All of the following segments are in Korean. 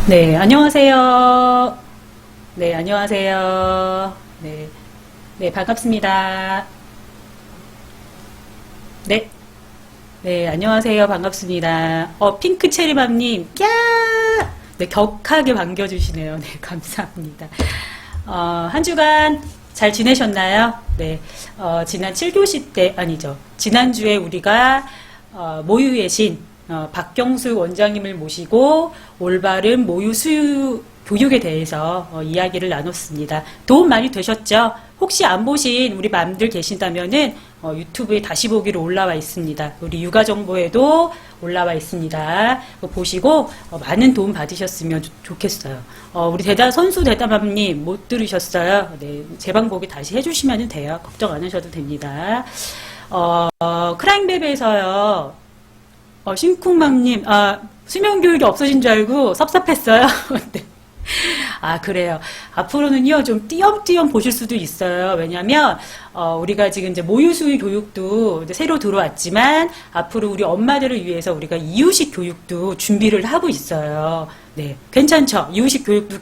네, 안녕하세요. 네, 안녕하세요. 네, 네, 반갑습니다. 네, 네, 안녕하세요. 반갑습니다. 핑크체리맘님, 야! 네, 격하게 반겨주시네요. 네, 감사합니다. 한 주간 잘 지내셨나요? 네, 지난 7교시 때, 아니죠. 지난주에 우리가, 모유의 신, 박경수 원장님을 모시고 올바른 모유 수유 교육에 대해서 이야기를 나눴습니다. 도움 많이 되셨죠? 혹시 안 보신 우리 맘들 계신다면은 유튜브에 다시 보기로 올라와 있습니다. 우리 육아 정보에도 올라와 있습니다. 그거 보시고 많은 도움 받으셨으면 좋겠어요. 우리 선수 대담함님 못 들으셨어요? 네, 재방보기 다시 해주시면 돼요. 걱정 안 하셔도 됩니다. 크라잉베베에서요. 신쿵맘님, 수면 교육이 없어진 줄 알고 섭섭했어요. 네. 그래요. 앞으로는요, 좀 띄엄띄엄 보실 수도 있어요. 왜냐면, 우리가 지금 이제 모유수유 교육도 이제 새로 들어왔지만, 앞으로 우리 엄마들을 위해서 우리가 이유식 교육도 준비를 하고 있어요. 네. 괜찮죠? 이유식 교육도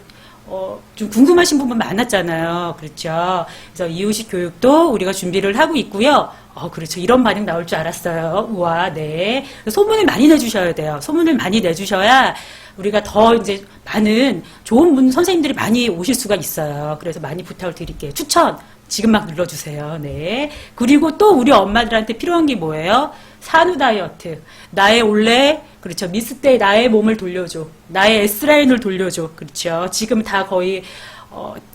좀 궁금하신 부분 많았잖아요. 그렇죠. 그래서 이유식 교육도 우리가 준비를 하고 있고요. 그렇죠. 이런 반응 나올 줄 알았어요. 우와, 네. 소문을 많이 내주셔야 돼요. 소문을 많이 내주셔야 우리가 더 이제 많은 좋은 분, 선생님들이 많이 오실 수가 있어요. 그래서 많이 부탁을 드릴게요. 추천! 지금 막 눌러주세요. 네. 그리고 또 우리 엄마들한테 필요한 게 뭐예요? 산후 다이어트. 나의 원래, 그렇죠. 미스 때 나의 몸을 돌려줘. 나의 S라인을 돌려줘. 그렇죠. 지금 다 거의,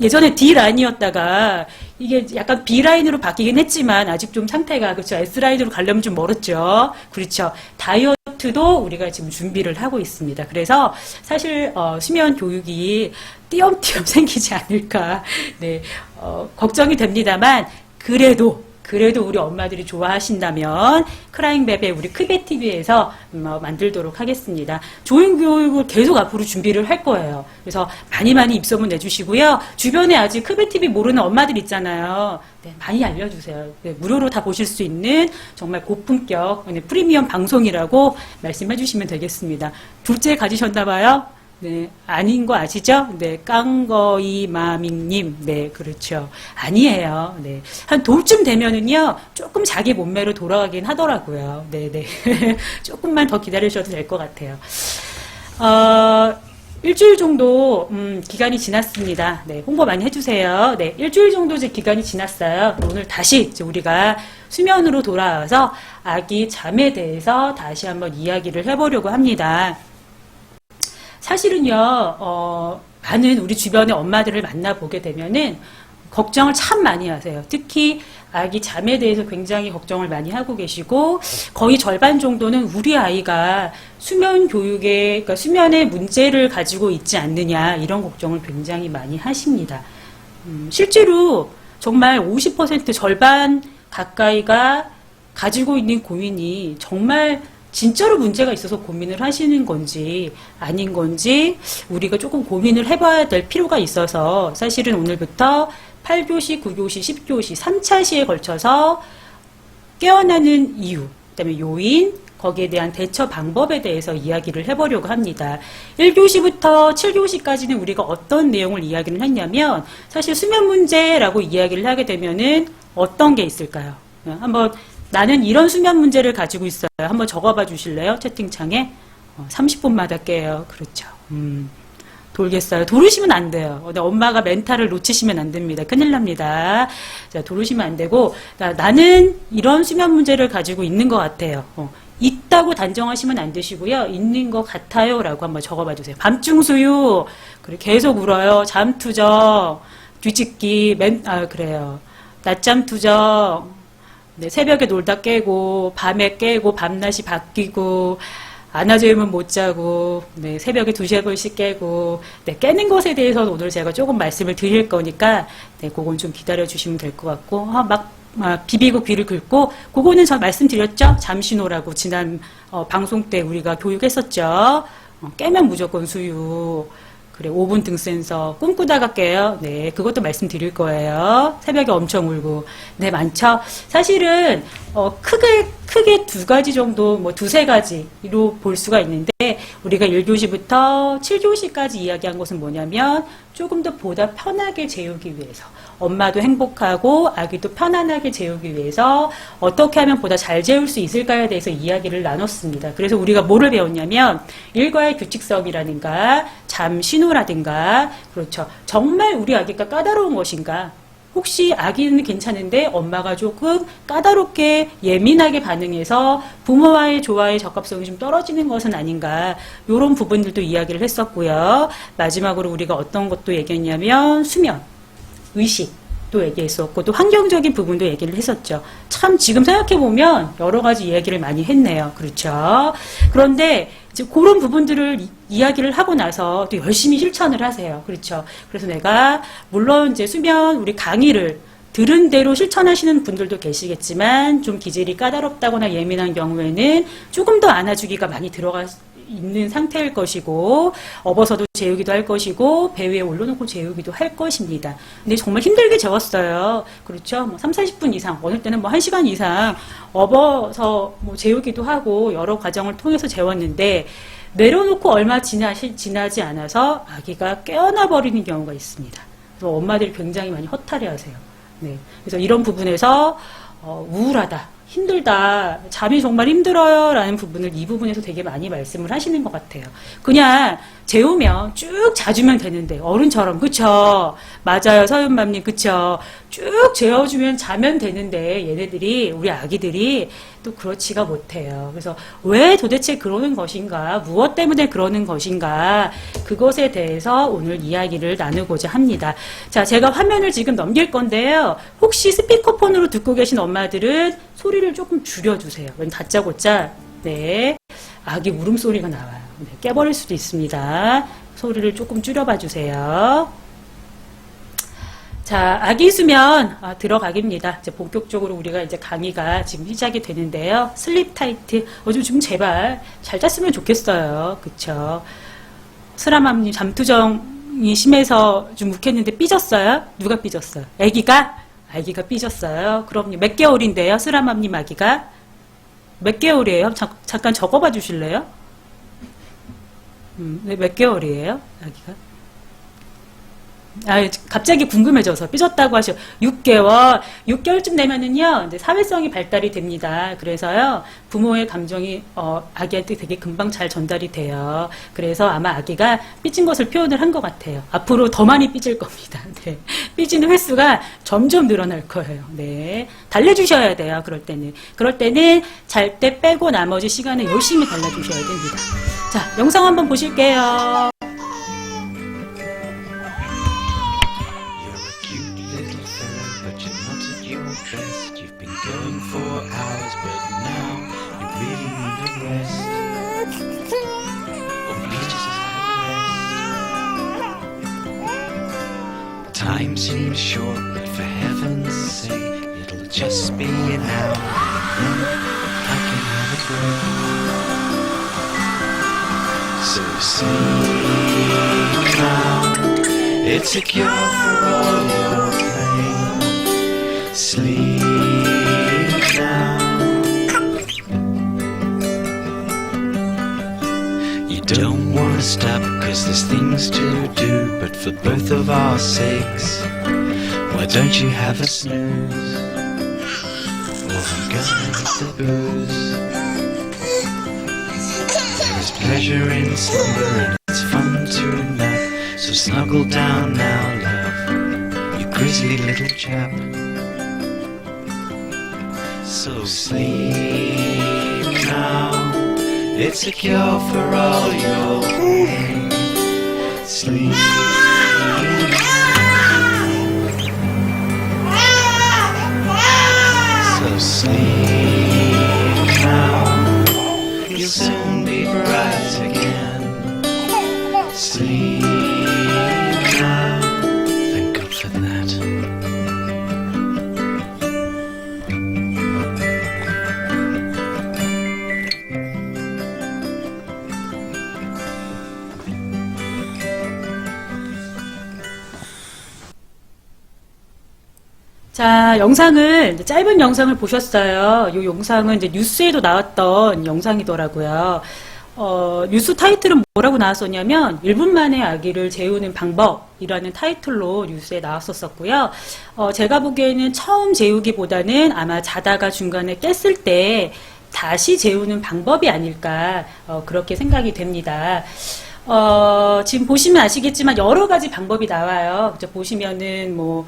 예전에 D라인이었다가 이게 약간 B라인으로 바뀌긴 했지만 아직 좀 상태가, 그렇죠. S라인으로 가려면 좀 멀었죠. 그렇죠. 다이어트도 우리가 지금 준비를 하고 있습니다. 그래서 사실, 수면 교육이 띄엄띄엄 생기지 않을까. 네. 걱정이 됩니다만, 그래도 우리 엄마들이 좋아하신다면 크라잉베베 우리 크베TV에서 만들도록 하겠습니다. 좋은 교육을 계속 앞으로 준비를 할 거예요. 그래서 많이 입소문 내주시고요. 주변에 아직 크베TV 모르는 엄마들 있잖아요. 네, 많이 알려주세요. 네, 무료로 다 보실 수 있는 정말 고품격 프리미엄 방송이라고 말씀해 주시면 되겠습니다. 둘째 가지셨나 봐요? 네, 아닌 거 아시죠? 네, 깡거이마밍님. 네, 그렇죠. 아니에요. 네. 한 돌쯤 되면은요, 조금 자기 몸매로 돌아가긴 하더라고요. 네네. 조금만 더 기다리셔도 될 것 같아요. 일주일 정도, 기간이 지났습니다. 네, 홍보 많이 해주세요. 네, 일주일 정도 이제 기간이 지났어요. 오늘 다시 이제 우리가 수면으로 돌아와서 아기 잠에 대해서 다시 한번 이야기를 해보려고 합니다. 사실은요, 많은 우리 주변의 엄마들을 만나보게 되면은 걱정을 참 많이 하세요. 특히 아기 잠에 대해서 굉장히 걱정을 많이 하고 계시고 거의 절반 정도는 우리 아이가 수면 교육에, 그러니까 수면에 문제를 가지고 있지 않느냐 이런 걱정을 굉장히 많이 하십니다. 실제로 정말 50% 절반 가까이가 가지고 있는 고민이 정말 진짜로 문제가 있어서 고민을 하시는 건지 아닌 건지 우리가 조금 고민을 해봐야 될 필요가 있어서 사실은 오늘부터 8교시, 9교시, 10교시, 3차 시에 걸쳐서 깨어나는 이유, 그다음에 요인, 거기에 대한 대처 방법에 대해서 이야기를 해보려고 합니다. 1교시부터 7교시까지는 우리가 어떤 내용을 이야기를 했냐면 사실 수면 문제라고 이야기를 하게 되면은 어떤 게 있을까요? 한번 나는 이런 수면 문제를 가지고 있어요. 한번 적어봐 주실래요? 채팅창에. 30분마다 깨요. 그렇죠. 돌겠어요. 도르시면 안 돼요. 엄마가 멘탈을 놓치시면 안 됩니다. 큰일 납니다. 자, 도르시면 안 되고, 나는 이런 수면 문제를 가지고 있는 것 같아요. 있다고 단정하시면 안 되시고요. 있는 것 같아요. 라고 한번 적어봐 주세요. 밤중 수유. 그래, 계속 울어요. 잠 투정. 뒤집기. 그래요. 낮잠 투정. 네, 새벽에 놀다 깨고, 밤에 깨고, 밤낮이 바뀌고, 안아주면 못 자고, 네, 새벽에 2-3번씩 깨고, 네, 깨는 것에 대해서는 오늘 제가 조금 말씀을 드릴 거니까, 네, 그건 좀 기다려 주시면 될 것 같고, 비비고 귀를 긁고, 그거는 저 말씀드렸죠? 잠시 노라고, 지난, 방송 때 우리가 교육했었죠? 깨면 무조건 수유. 그래, 5분 등 센서 꿈꾸다가 깨요. 네, 그것도 말씀드릴 거예요. 새벽에 엄청 울고. 네, 많죠. 사실은 크게 두 가지 정도, 뭐 두세 가지로 볼 수가 있는데 우리가 1교시부터 7교시까지 이야기한 것은 뭐냐면 조금 더 보다 편하게 재우기 위해서, 엄마도 행복하고 아기도 편안하게 재우기 위해서 어떻게 하면 보다 잘 재울 수 있을까에 대해서 이야기를 나눴습니다. 그래서 우리가 뭐를 배웠냐면 일과의 규칙성이라든가 잠 신호라든가, 그렇죠. 정말 우리 아기가 까다로운 것인가? 혹시 아기는 괜찮은데 엄마가 조금 까다롭게 예민하게 반응해서 부모와의 조화의 적합성이 좀 떨어지는 것은 아닌가, 이런 부분들도 이야기를 했었고요. 마지막으로 우리가 어떤 것도 얘기했냐면 수면, 의식도 얘기했었고 또 환경적인 부분도 얘기를 했었죠. 참 지금 생각해보면 여러 가지 이야기를 많이 했네요. 그렇죠. 그런데 이제 그런 부분들을 이야기를 하고 나서 또 열심히 실천을 하세요. 그렇죠. 그래서 내가 물론 이제 수면 우리 강의를 들은 대로 실천하시는 분들도 계시겠지만 좀 기질이 까다롭다거나 예민한 경우에는 조금 더 안아주기가 많이 들어가 있는 상태일 것이고, 업어서도 재우기도 할 것이고, 배 위에 올려놓고 재우기도 할 것입니다. 근데 정말 힘들게 재웠어요. 그렇죠? 뭐 3, 40분 이상, 어느 때는 뭐 1시간 이상 업어서 뭐 재우기도 하고 여러 과정을 통해서 재웠는데 내려놓고 얼마 지나지 않아서 아기가 깨어나 버리는 경우가 있습니다. 그래서 엄마들이 굉장히 많이 허탈해 하세요. 네. 그래서 이런 부분에서 우울하다, 힘들다, 잠이 정말 힘들어요 라는 부분을 이 부분에서 되게 많이 말씀을 하시는 것 같아요. 그냥 재우면 쭉 자주면 되는데, 어른처럼. 그쵸? 맞아요, 서윤맘님. 그쵸? 쭉 재워주면 자면 되는데 얘네들이, 우리 아기들이 또 그렇지가 못해요. 그래서 왜 도대체 그러는 것인가, 무엇 때문에 그러는 것인가, 그것에 대해서 오늘 이야기를 나누고자 합니다. 자, 제가 화면을 지금 넘길 건데요. 혹시 스피커폰으로 듣고 계신 엄마들은 소리를 조금 줄여주세요. 왠 다짜고짜, 네, 아기 울음소리가 나와요. 네, 깨버릴 수도 있습니다. 소리를 조금 줄여봐 주세요. 자, 아기 수면 들어가기입니다. 이제 본격적으로 우리가 이제 강의가 지금 시작이 되는데요. 슬립 타이트. 좀 제발 잘 잤으면 좋겠어요. 그쵸? 스라맘님 잠투정이 심해서 좀 욱했는데 삐졌어요? 누가 삐졌어요? 아기가 삐졌어요. 그럼요. 몇 개월인데요? 스라맘님 아기가? 몇 개월이에요? 잠깐 적어봐 주실래요? 네, 몇 개월이에요? 아기가? 갑자기 궁금해져서 삐졌다고 하셔. 6개월. 6개월쯤 되면은요, 이제 사회성이 발달이 됩니다. 그래서요, 부모의 감정이, 아기한테 되게 금방 잘 전달이 돼요. 그래서 아마 아기가 삐진 것을 표현을 한 것 같아요. 앞으로 더 많이 삐질 겁니다. 네. 삐지는 횟수가 점점 늘어날 거예요. 네. 달래주셔야 돼요. 그럴 때는 잘 때 빼고 나머지 시간에 열심히 달래주셔야 됩니다. 자, 영상 한번 보실게요. You've been going for hours, but now you really need a rest. Oh, please just have a rest. Time seems short, but for heaven's sake, it'll just be an hour. Then I can have a break. So sleep now. It's a cure for all your pain. Sleep now. You don't want to stop, cause there's things to do, but for both of our sakes, why don't you have a snooze? Or I'm gonna hit the booze. There is pleasure in slumber and it's fun to nap, so snuggle down now, love, you grisly little chap. So sleep now, it's a cure for all your pain. Sleep so sleep now, you'll soon be bright again. Sleep now, thank God for that. 자, 영상을, 짧은 영상을 보셨어요. 이 영상은 이제 뉴스에도 나왔던 영상이더라고요. 뉴스 타이틀은 뭐라고 나왔었냐면 1분 만에 아기를 재우는 방법이라는 타이틀로 뉴스에 나왔었고요. 제가 보기에는 처음 재우기보다는 아마 자다가 중간에 깼을 때 다시 재우는 방법이 아닐까 그렇게 생각이 됩니다. 지금 보시면 아시겠지만 여러 가지 방법이 나와요. 보시면은 뭐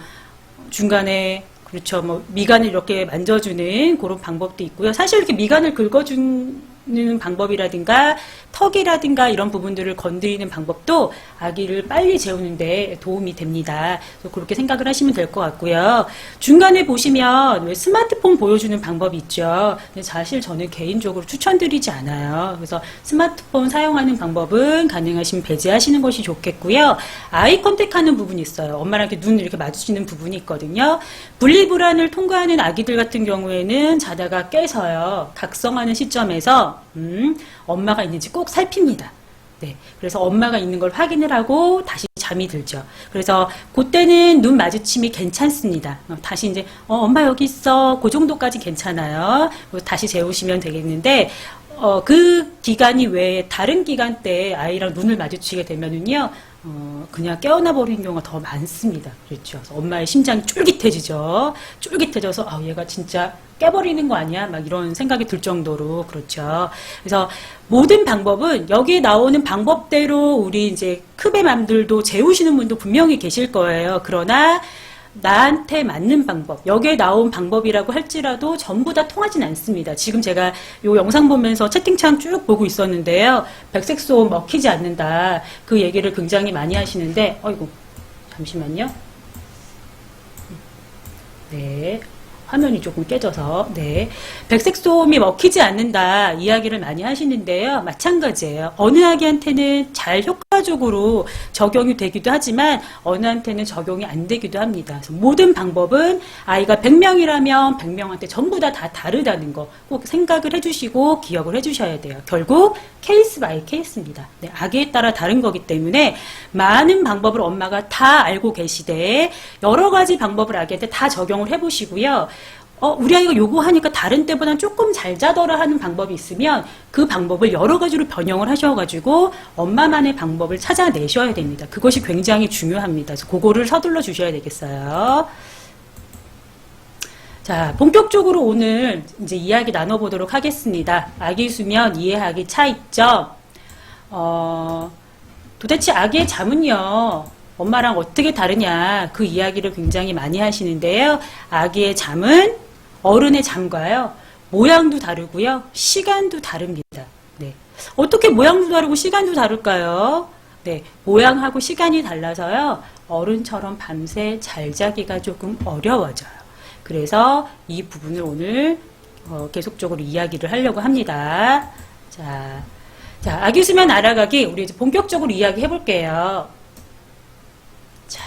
중간에 그렇죠. 뭐 미간을 이렇게 만져주는 그런 방법도 있고요. 사실 이렇게 미간을 긁어주는 방법이라든가 턱이라든가 이런 부분들을 건드리는 방법도 아기를 빨리 재우는데 도움이 됩니다. 그래서 그렇게 생각을 하시면 될 것 같고요. 중간에 보시면 왜 스마트폰 보여주는 방법이 있죠. 근데 사실 저는 개인적으로 추천드리지 않아요. 그래서 스마트폰 사용하는 방법은 가능하시면 배제하시는 것이 좋겠고요. 아이 컨택하는 부분이 있어요. 엄마랑 이렇게 눈을 이렇게 마주치는 부분이 있거든요. 분리불안을 통과하는 아기들 같은 경우에는 자다가 깨서요. 각성하는 시점에서 엄마가 있는지 꼭 살핍니다. 네, 그래서 엄마가 있는 걸 확인을 하고 다시 잠이 들죠. 그래서 그때는 눈 마주침이 괜찮습니다. 다시 이제 엄마 여기 있어. 그 정도까지 괜찮아요. 다시 재우시면 되겠는데 그 기간이 외에 다른 기간 때 아이랑 눈을 마주치게 되면은요. 그냥 깨어나 버리는 경우가 더 많습니다. 그렇죠. 그래서 엄마의 심장이 쫄깃해지죠. 쫄깃해져서 얘가 진짜 깨버리는 거 아니야? 막 이런 생각이 들 정도로 그렇죠. 그래서 모든 방법은 여기에 나오는 방법대로 우리 이제 크베맘들도 재우시는 분도 분명히 계실 거예요. 그러나 나한테 맞는 방법, 여기에 나온 방법이라고 할지라도 전부 다 통하진 않습니다. 지금 제가 이 영상 보면서 채팅창 쭉 보고 있었는데요. 백색소음 먹히지 않는다. 그 얘기를 굉장히 많이 하시는데, 어이구, 잠시만요. 네. 화면이 조금 깨져서, 네. 백색소음이 먹히지 않는다 이야기를 많이 하시는데요. 마찬가지예요. 어느 아기한테는 잘 효과적으로 적용이 되기도 하지만 어느 한테는 적용이 안 되기도 합니다. 그래서 모든 방법은 아이가 100명이라면 100명한테 전부 다 다르다는 거 꼭 생각을 해주시고 기억을 해주셔야 돼요. 결국 케이스 바이 케이스입니다. 네, 아기에 따라 다른 거기 때문에 많은 방법을 엄마가 다 알고 계시되 여러 가지 방법을 아기한테 다 적용을 해보시고요. 우리 아이가 요거 하니까 다른 때보다는 조금 잘 자더라 하는 방법이 있으면 그 방법을 여러 가지로 변형을 하셔가지고 엄마만의 방법을 찾아내셔야 됩니다. 그것이 굉장히 중요합니다. 그래서 그거를 서둘러 주셔야 되겠어요. 자, 본격적으로 오늘 이제 이야기 나눠보도록 하겠습니다. 아기 수면 이해하기 차이점. 도대체 아기의 잠은요, 엄마랑 어떻게 다르냐, 그 이야기를 굉장히 많이 하시는데요. 아기의 잠은 어른의 잠과요, 모양도 다르고요, 시간도 다릅니다. 네. 어떻게 모양도 다르고 시간도 다를까요? 네. 모양하고 시간이 달라서요, 어른처럼 밤새 잘 자기가 조금 어려워져요. 그래서 이 부분을 오늘 계속적으로 이야기를 하려고 합니다. 자, 아기 수면 알아가기, 우리 이제 본격적으로 이야기 해볼게요. 자,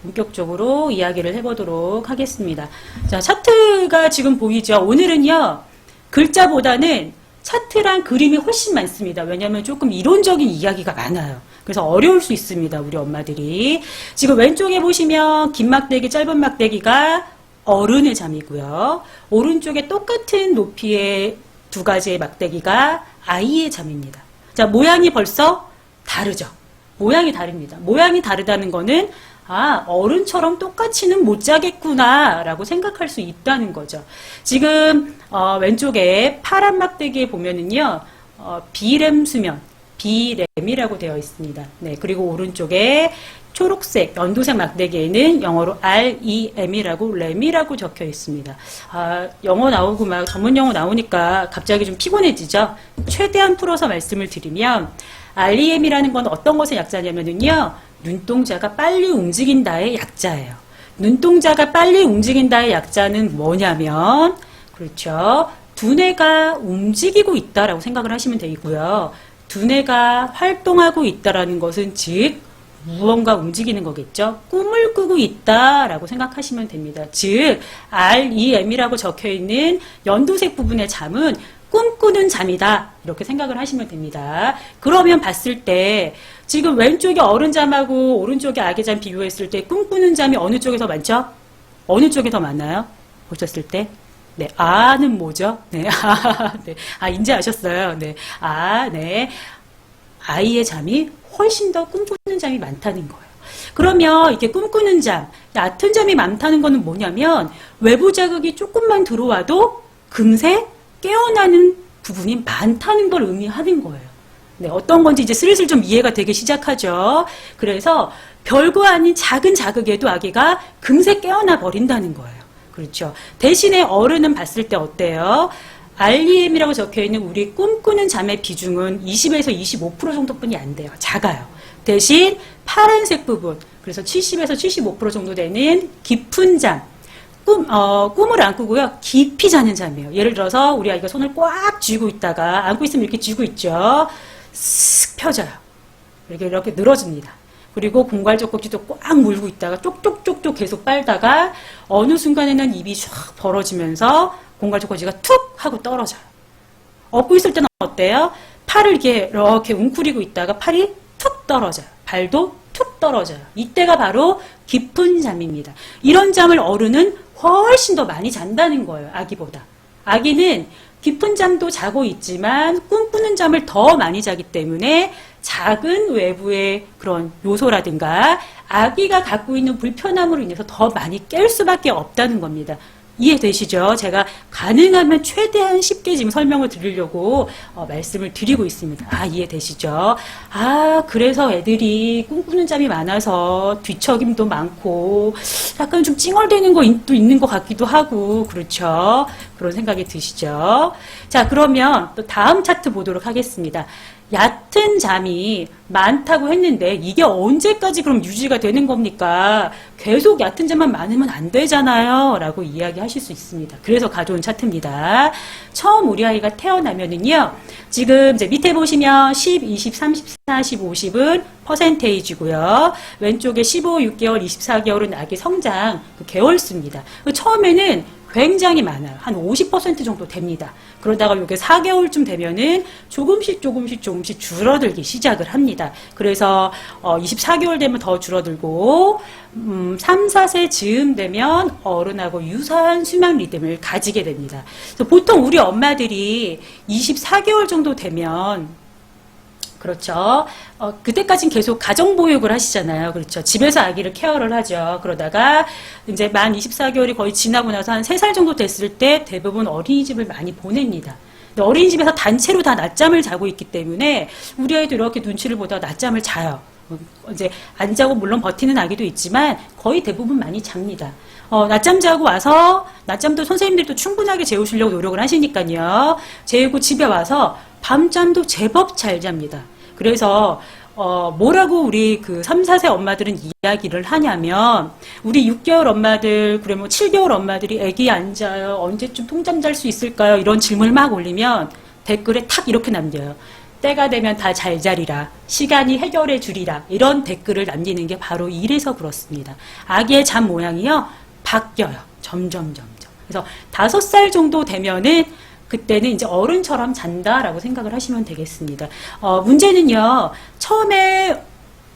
본격적으로 이야기를 해보도록 하겠습니다. 자, 차트가 지금 보이죠? 오늘은요, 글자보다는 차트랑 그림이 훨씬 많습니다. 왜냐하면 조금 이론적인 이야기가 많아요. 그래서 어려울 수 있습니다. 우리 엄마들이. 지금 왼쪽에 보시면 긴 막대기, 짧은 막대기가 어른의 잠이고요. 오른쪽에 똑같은 높이의 두 가지의 막대기가 아이의 잠입니다. 자, 모양이 벌써 다르죠? 모양이 다릅니다. 모양이 다르다는 거는 어른처럼 똑같이는 못 자겠구나 라고 생각할 수 있다는 거죠. 지금 왼쪽에 파란 막대기에 보면은요, 비렘 수면, 비렘이라고 되어 있습니다. 네, 그리고 오른쪽에 초록색, 연두색 막대기에는 영어로 REM이라고, 램이라고 적혀 있습니다. 영어 나오고 막 전문 용어 나오니까 갑자기 좀 피곤해지죠? 최대한 풀어서 말씀을 드리면, REM이라는 건 어떤 것의 약자냐면요, 눈동자가 빨리 움직인다의 약자예요. 눈동자가 빨리 움직인다의 약자는 뭐냐면, 그렇죠. 두뇌가 움직이고 있다라고 생각을 하시면 되고요. 두뇌가 활동하고 있다라는 것은 즉, 무언가 움직이는 거겠죠. 꿈을 꾸고 있다라고 생각하시면 됩니다. 즉, REM이라고 적혀있는 연두색 부분의 잠은 꿈꾸는 잠이다. 이렇게 생각을 하시면 됩니다. 그러면 봤을 때 지금 왼쪽에 어른 잠하고 오른쪽에 아기 잠 비교했을 때 꿈꾸는 잠이 어느 쪽에 더 많죠? 어느 쪽이 더 많아요? 보셨을 때? 네, 아는 뭐죠? 네, 네. 이제 아셨어요. 네, 네. 아이의 잠이 훨씬 더 꿈꾸는 잠이 많다는 거예요. 그러면 이렇게 꿈꾸는 잠, 얕은 잠이 많다는 거는 뭐냐면 외부 자극이 조금만 들어와도 금세 깨어나는 부분이 많다는 걸 의미하는 거예요. 네, 어떤 건지 이제 슬슬 좀 이해가 되기 시작하죠. 그래서 별거 아닌 작은 자극에도 아기가 금세 깨어나 버린다는 거예요. 그렇죠. 대신에 어른은 봤을 때 어때요? REM이라고 적혀있는 우리 꿈꾸는 잠의 비중은 20에서 25% 정도뿐이 안 돼요. 작아요. 대신 파란색 부분, 그래서 70에서 75% 정도 되는 깊은 잠, 꿈을 안 꾸고요. 깊이 자는 잠이에요. 예를 들어서 우리 아이가 손을 꽉 쥐고 있다가 안고 있으면 이렇게 쥐고 있죠. 쓱 펴져요. 이렇게 늘어집니다. 그리고 공갈적 꼭지도 꽉 물고 있다가 쪽쪽쪽쪽 계속 빨다가 어느 순간에는 입이 쫙 벌어지면서 공갈적 꼭지가 툭 하고 떨어져요. 업고 있을 때는 어때요? 팔을 이렇게 웅크리고 있다가 팔이 툭 떨어져요. 발도 툭 떨어져요. 이때가 바로 깊은 잠입니다. 이런 잠을 어른은 훨씬 더 많이 잔다는 거예요. 아기보다. 아기는 깊은 잠도 자고 있지만 꿈꾸는 잠을 더 많이 자기 때문에 작은 외부의 그런 요소라든가 아기가 갖고 있는 불편함으로 인해서 더 많이 깰 수밖에 없다는 겁니다. 이해되시죠? 제가 가능하면 최대한 쉽게 지금 설명을 드리려고 말씀을 드리고 있습니다. 이해되시죠? 그래서 애들이 꿈꾸는 잠이 많아서 뒤척임도 많고 약간 좀 찡얼대는 것도 있는 것 같기도 하고 그렇죠? 그런 생각이 드시죠? 자, 그러면 또 다음 차트 보도록 하겠습니다. 얕은 잠이 많다고 했는데 이게 언제까지 그럼 유지가 되는 겁니까? 계속 얕은 잠만 많으면 안 되잖아요 라고 이야기하실 수 있습니다. 그래서 가져온 차트입니다. 처음 우리 아이가 태어나면은요, 지금 이제 밑에 보시면 10, 20, 30, 40, 50은 퍼센테이지고요. 왼쪽에 15, 6개월, 24개월은 아기 성장 개월수입니다. 처음에는 굉장히 많아요. 한 50% 정도 됩니다. 그러다가 이게 4개월쯤 되면은 조금씩 줄어들기 시작을 합니다. 그래서 24개월 되면 더 줄어들고 3, 4세 즈음 되면 어른하고 유사한 수면 리듬을 가지게 됩니다. 그래서 보통 우리 엄마들이 24개월 정도 되면 그렇죠. 그때까지는 계속 가정보육을 하시잖아요. 그렇죠. 집에서 아기를 케어를 하죠. 그러다가 이제 만 24개월이 거의 지나고 나서 한 3살 정도 됐을 때 대부분 어린이집을 많이 보냅니다. 근데 어린이집에서 단체로 다 낮잠을 자고 있기 때문에 우리 아이도 이렇게 눈치를 보다가 낮잠을 자요. 이제 안 자고 물론 버티는 아기도 있지만 거의 대부분 많이 잡니다. 낮잠 자고 와서 낮잠도 선생님들도 충분하게 재우시려고 노력을 하시니까요. 재우고 집에 와서 밤잠도 제법 잘 잡니다. 그래서 뭐라고 우리 그 3, 4세 엄마들은 이야기를 하냐면 우리 6개월 엄마들 그래 뭐 7개월 엄마들이 애기 안 자요. 언제쯤 통잠 잘 수 있을까요? 이런 질문을 막 올리면 댓글에 탁 이렇게 남겨요. 때가 되면 다 잘 자리라. 시간이 해결해 주리라. 이런 댓글을 남기는 게 바로 이래서 그렇습니다. 아기의 잠 모양이요. 바뀌어요. 점점. 그래서 5살 정도 되면은 그때는 이제 어른처럼 잔다라고 생각을 하시면 되겠습니다. 문제는요, 처음에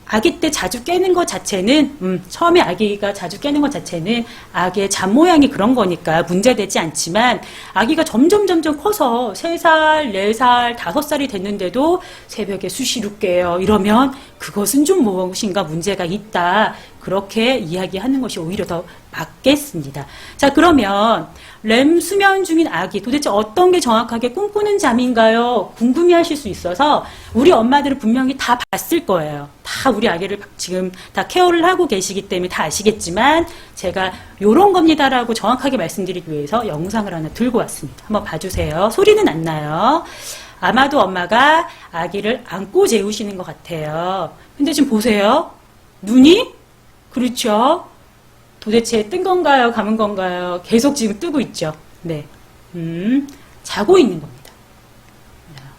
아기 때 자주 깨는 것 자체는, 처음에 아기가 자주 깨는 것 자체는 아기의 잠 모양이 그런 거니까 문제되지 않지만, 아기가 점점 커서 3살, 4살, 5살이 됐는데도 새벽에 수시로 깨요. 이러면 그것은 좀 무엇인가 문제가 있다. 그렇게 이야기하는 것이 오히려 더 맞겠습니다. 자, 그러면 렘 수면 중인 아기 도대체 어떤 게 정확하게 꿈꾸는 잠인가요? 궁금해하실 수 있어서 우리 엄마들은 분명히 다 봤을 거예요. 다 우리 아기를 지금 다 케어를 하고 계시기 때문에 다 아시겠지만 제가 요런 겁니다라고 정확하게 말씀드리기 위해서 영상을 하나 들고 왔습니다. 한번 봐주세요. 소리는 안 나요. 아마도 엄마가 아기를 안고 재우시는 것 같아요. 근데 지금 보세요. 눈이? 그렇죠. 도대체 뜬 건가요? 감은 건가요? 계속 지금 뜨고 있죠. 네. 자고 있는 겁니다.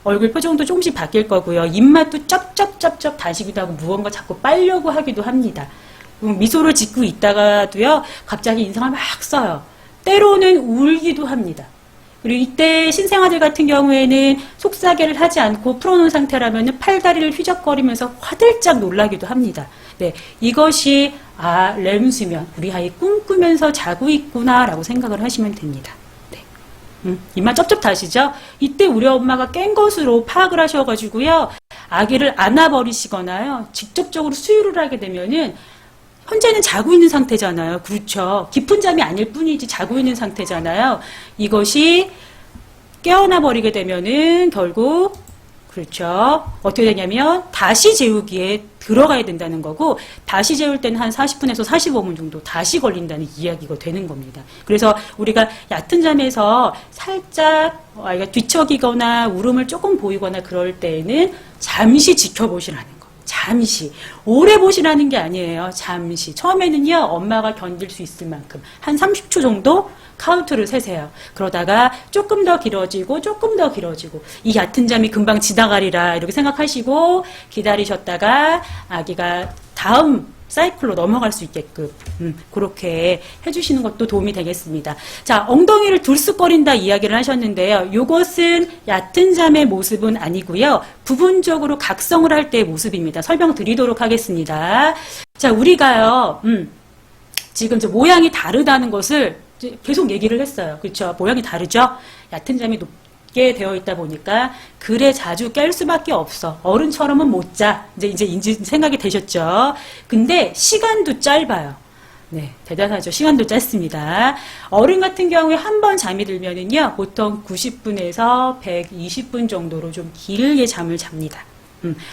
얼굴 표정도 조금씩 바뀔 거고요. 입맛도 쩝쩝 다시기도 하고 무언가 자꾸 빨려고 하기도 합니다. 미소를 짓고 있다가도요. 갑자기 인상을 막 써요. 때로는 울기도 합니다. 그리고 이때 신생아들 같은 경우에는 속사계를 하지 않고 풀어놓은 상태라면 팔다리를 휘적거리면서 화들짝 놀라기도 합니다. 네, 이것이 렘수면, 우리 아이 꿈꾸면서 자고 있구나 라고 생각을 하시면 됩니다. 네. 입맛 쩝쩝 다시죠? 이때 우리 엄마가 깬 것으로 파악을 하셔가지고요, 아기를 안아버리시거나요, 직접적으로 수유를 하게 되면은 현재는 자고 있는 상태잖아요. 그렇죠. 깊은 잠이 아닐 뿐이지 자고 있는 상태잖아요. 이것이 깨어나 버리게 되면은 결국 그렇죠. 어떻게 되냐면 다시 재우기에 들어가야 된다는 거고, 다시 재울 때는 한 40분에서 45분 정도 다시 걸린다는 이야기가 되는 겁니다. 그래서 우리가 얕은 잠에서 살짝 아이가 뒤척이거나 울음을 조금 보이거나 그럴 때에는 잠시 지켜보시라는 거. 잠시. 오래 보시라는 게 아니에요. 잠시. 처음에는요, 엄마가 견딜 수 있을 만큼 한 30초 정도 카운트를 세세요. 그러다가 조금 더 길어지고 조금 더 길어지고, 이 얕은 잠이 금방 지나가리라 이렇게 생각하시고 기다리셨다가 아기가 다음 사이클로 넘어갈 수 있게끔 그렇게 해주시는 것도 도움이 되겠습니다. 자, 엉덩이를 들쑥거린다 이야기를 하셨는데요. 이것은 얕은 잠의 모습은 아니고요. 부분적으로 각성을 할 때의 모습입니다. 설명드리도록 하겠습니다. 자, 우리가요, 지금 이제 모양이 다르다는 것을 이제 계속 얘기를 했어요. 그렇죠? 모양이 다르죠? 얕은 잠이 높게 되어 있다 보니까 그래 자주 깰 수밖에 없어. 어른처럼은 못 자. 이제 생각이 되셨죠? 근데 시간도 짧아요. 네, 대단하죠. 시간도 짧습니다. 어른 같은 경우에 한 번 잠이 들면은요, 보통 90분에서 120분 정도로 좀 길게 잠을 잡니다.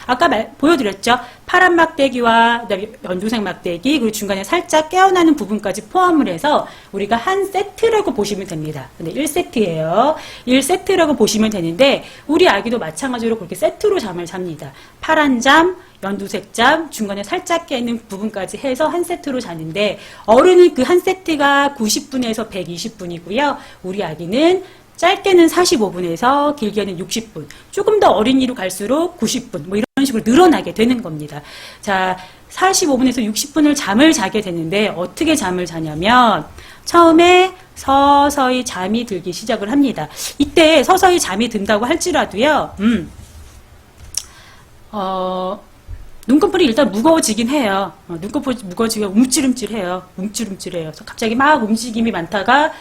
아까 보여드렸죠? 파란 막대기와 그다음에 연두색 막대기, 그리고 중간에 살짝 깨어나는 부분까지 포함을 해서 우리가 한 세트라고 보시면 됩니다. 근데 1세트예요. 1세트라고 보시면 되는데, 우리 아기도 마찬가지로 그렇게 세트로 잠을 잡니다. 파란 잠, 연두색 잠, 중간에 살짝 깨는 부분까지 해서 한 세트로 자는데, 어른은 그 한 세트가 90분에서 120분이고요. 우리 아기는 짧게는 45분에서 길게는 60분, 조금 더 어린이로 갈수록 90분, 뭐 이런 식으로 늘어나게 되는 겁니다. 자, 45분에서 60분을 잠을 자게 되는데 어떻게 잠을 자냐면 처음에 서서히 잠이 들기 시작을 합니다. 이때 서서히 잠이 든다고 할지라도요, 눈꺼풀이 일단 무거워지긴 해요. 눈꺼풀이 무거워지면 움찔움찔해요. 움찔움찔해요. 갑자기 막 움직임이 많다가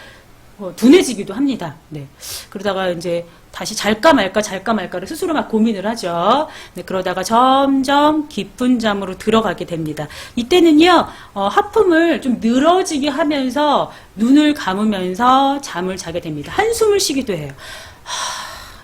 둔해지기도 합니다. 네. 그러다가 이제 다시 잘까 말까를 스스로 막 고민을 하죠. 네, 그러다가 점점 깊은 잠으로 들어가게 됩니다. 이때는요, 하품을 좀 늘어지게 하면서 눈을 감으면서 잠을 자게 됩니다. 한숨을 쉬기도 해요.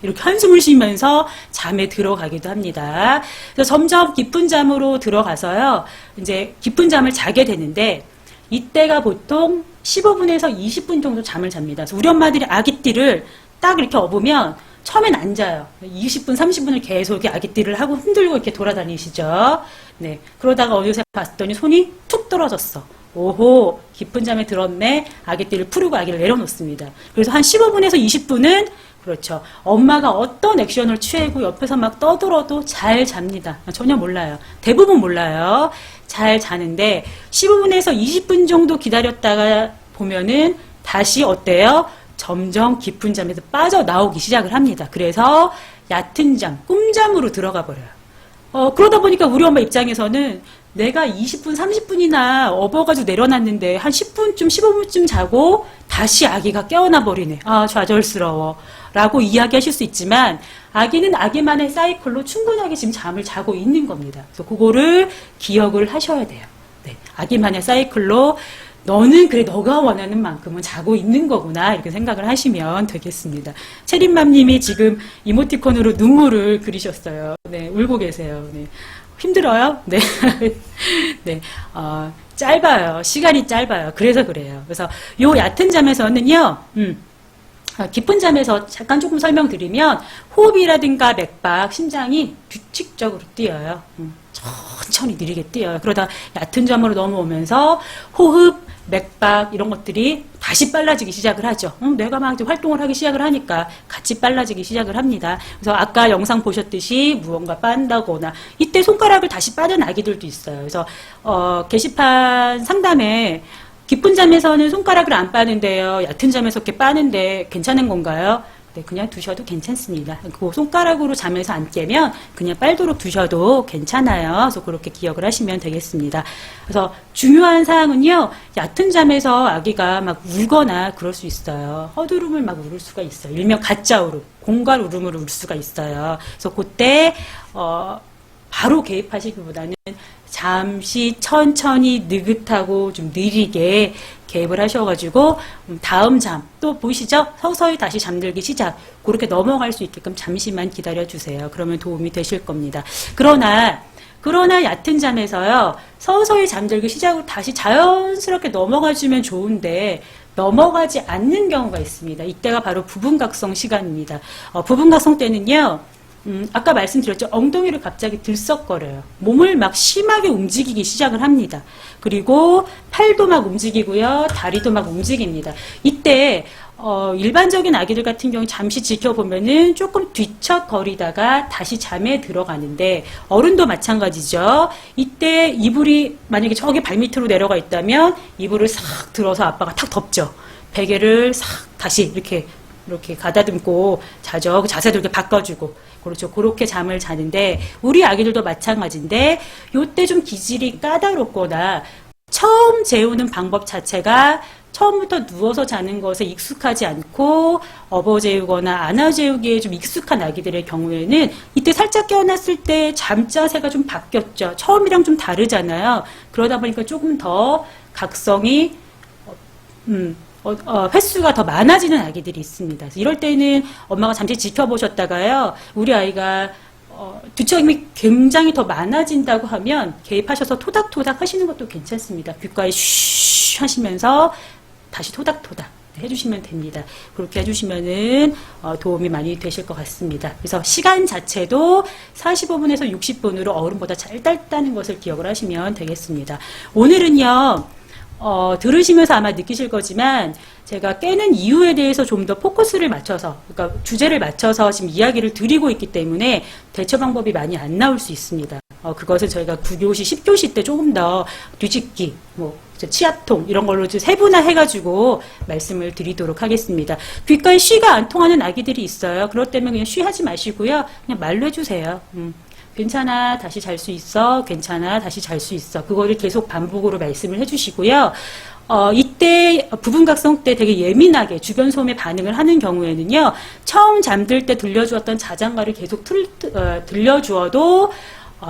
이렇게 한숨을 쉬면서 잠에 들어가기도 합니다. 그래서 점점 깊은 잠으로 들어가서요, 이제 깊은 잠을 자게 되는데, 이때가 보통 15분에서 20분 정도 잠을 잡니다. 그래서 우리 엄마들이 아기띠를 딱 이렇게 업으면 처음엔 안 자요. 20분, 30분을 계속 이렇게 아기띠를 하고 흔들고 이렇게 돌아다니시죠. 네. 그러다가 어느새 봤더니 손이 툭 떨어졌어. 오호, 깊은 잠에 들었네. 아기띠를 풀고 아기를 내려놓습니다. 그래서 한 15분에서 20분은 그렇죠. 엄마가 어떤 액션을 취하고 옆에서 막 떠들어도 잘 잡니다. 전혀 몰라요. 대부분 몰라요. 잘 자는데 15분에서 20분 정도 기다렸다가 보면은 다시 어때요? 점점 깊은 잠에서 빠져나오기 시작을 합니다. 그래서 얕은 잠, 꿈잠으로 들어가 버려요. 그러다 보니까 우리 엄마 입장에서는 내가 20분, 30분이나 업어가지고 내려놨는데 한 10분쯤, 15분쯤 자고 다시 아기가 깨어나 버리네. 좌절스러워. 라고 이야기하실 수 있지만 아기는 아기만의 사이클로 충분하게 지금 잠을 자고 있는 겁니다. 그래서 그거를 기억을 하셔야 돼요. 네, 아기만의 사이클로 너는 그래 너가 원하는 만큼은 자고 있는 거구나 이렇게 생각을 하시면 되겠습니다. 체린맘님이 지금 이모티콘으로 눈물을 그리셨어요. 네, 울고 계세요. 네. 힘들어요? 네. 네. 짧아요. 시간이 짧아요. 그래서 그래요. 그래서 요 얕은 잠에서는요, 깊은 잠에서 잠깐 조금 설명드리면 호흡이라든가 맥박, 심장이 규칙적으로 뛰어요. 천천히 느리게 뛰어요. 그러다 얕은 잠으로 넘어오면서 호흡, 맥박 이런 것들이 다시 빨라지기 시작을 하죠. 뇌가 막 활동을 하기 시작을 하니까 같이 빨라지기 시작을 합니다. 그래서 아까 영상 보셨듯이 무언가 빤다거나 이때 손가락을 다시 빠는 아기들도 있어요. 그래서 게시판 상담에 깊은 잠에서는 손가락을 안 빠는데요. 얕은 잠에서 이렇게 빠는데 괜찮은 건가요? 네, 그냥 두셔도 괜찮습니다. 그 손가락으로 잠에서 안 깨면 그냥 빨도록 두셔도 괜찮아요. 그래서 그렇게 기억을 하시면 되겠습니다. 그래서 중요한 사항은요, 얕은 잠에서 아기가 막 울거나 그럴 수 있어요. 헛울음을 막 울을 수가 있어요. 일명 가짜 울음, 공갈 울음을 울 수가 있어요. 그래서 그때 바로 개입하시기보다는 잠시 천천히 느긋하고 좀 느리게 개입을 하셔가지고 다음 잠 또 보이시죠? 서서히 다시 잠들기 시작. 그렇게 넘어갈 수 있게끔 잠시만 기다려주세요. 그러면 도움이 되실 겁니다. 그러나 얕은 잠에서요, 서서히 잠들기 시작으로 다시 자연스럽게 넘어가주면 좋은데 넘어가지 않는 경우가 있습니다. 이때가 바로 부분각성 시간입니다. 부분각성 때는요, 아까 말씀드렸죠. 엉덩이를 갑자기 들썩거려요. 몸을 막 심하게 움직이기 시작을 합니다. 그리고 팔도 막 움직이고요. 다리도 막 움직입니다. 이때 일반적인 아기들 같은 경우 잠시 지켜보면은 조금 뒤척거리다가 다시 잠에 들어가는데 어른도 마찬가지죠. 이때 이불이 만약에 저기 발밑으로 내려가 있다면 이불을 싹 들어서 아빠가 탁 덮죠. 베개를 싹 다시 이렇게 가다듬고 자죠. 그 자세도 이렇게 바꿔주고. 그렇죠. 그렇게 잠을 자는데 우리 아기들도 마찬가지인데 요때 좀 기질이 까다롭거나 처음 재우는 방법 자체가 처음부터 누워서 자는 것에 익숙하지 않고 업어 재우거나 안아 재우기에 좀 익숙한 아기들의 경우에는 이때 살짝 깨어났을 때 잠 자세가 좀 바뀌었죠. 처음이랑 좀 다르잖아요. 그러다 보니까 조금 더 각성이 횟수가 더 많아지는 아기들이 있습니다. 이럴 때는 엄마가 잠시 지켜보셨다가요, 우리 아이가 뒤척임이 굉장히 더 많아진다고 하면 개입하셔서 토닥토닥 하시는 것도 괜찮습니다. 귓가에 쉬 하시면서 다시 토닥토닥 해주시면 됩니다. 그렇게 해주시면은 도움이 많이 되실 것 같습니다. 그래서 시간 자체도 45분에서 60분으로 어른보다 잘 닳다는 것을 기억을 하시면 되겠습니다. 오늘은요, 들으시면서 아마 느끼실 거지만 제가 깨는 이유에 대해서 좀 더 포커스를 맞춰서, 그러니까 주제를 맞춰서 지금 이야기를 드리고 있기 때문에 대처 방법이 많이 안 나올 수 있습니다. 그것은 저희가 9교시, 10교시 때 조금 더 뒤집기, 치아통 이런 걸로 좀 세분화해가지고 말씀을 드리도록 하겠습니다. 귓가에 쉬가 안 통하는 아기들이 있어요. 그럴 때면 그냥 쉬하지 마시고요. 그냥 말로 해주세요. 괜찮아, 다시 잘 수 있어. 괜찮아, 다시 잘 수 있어. 그거를 계속 반복으로 말씀을 해주시고요. 이때 부분각성 때 되게 예민하게 주변 소음에 반응을 하는 경우에는요, 처음 잠들 때 들려주었던 자장가를 계속 들려주어도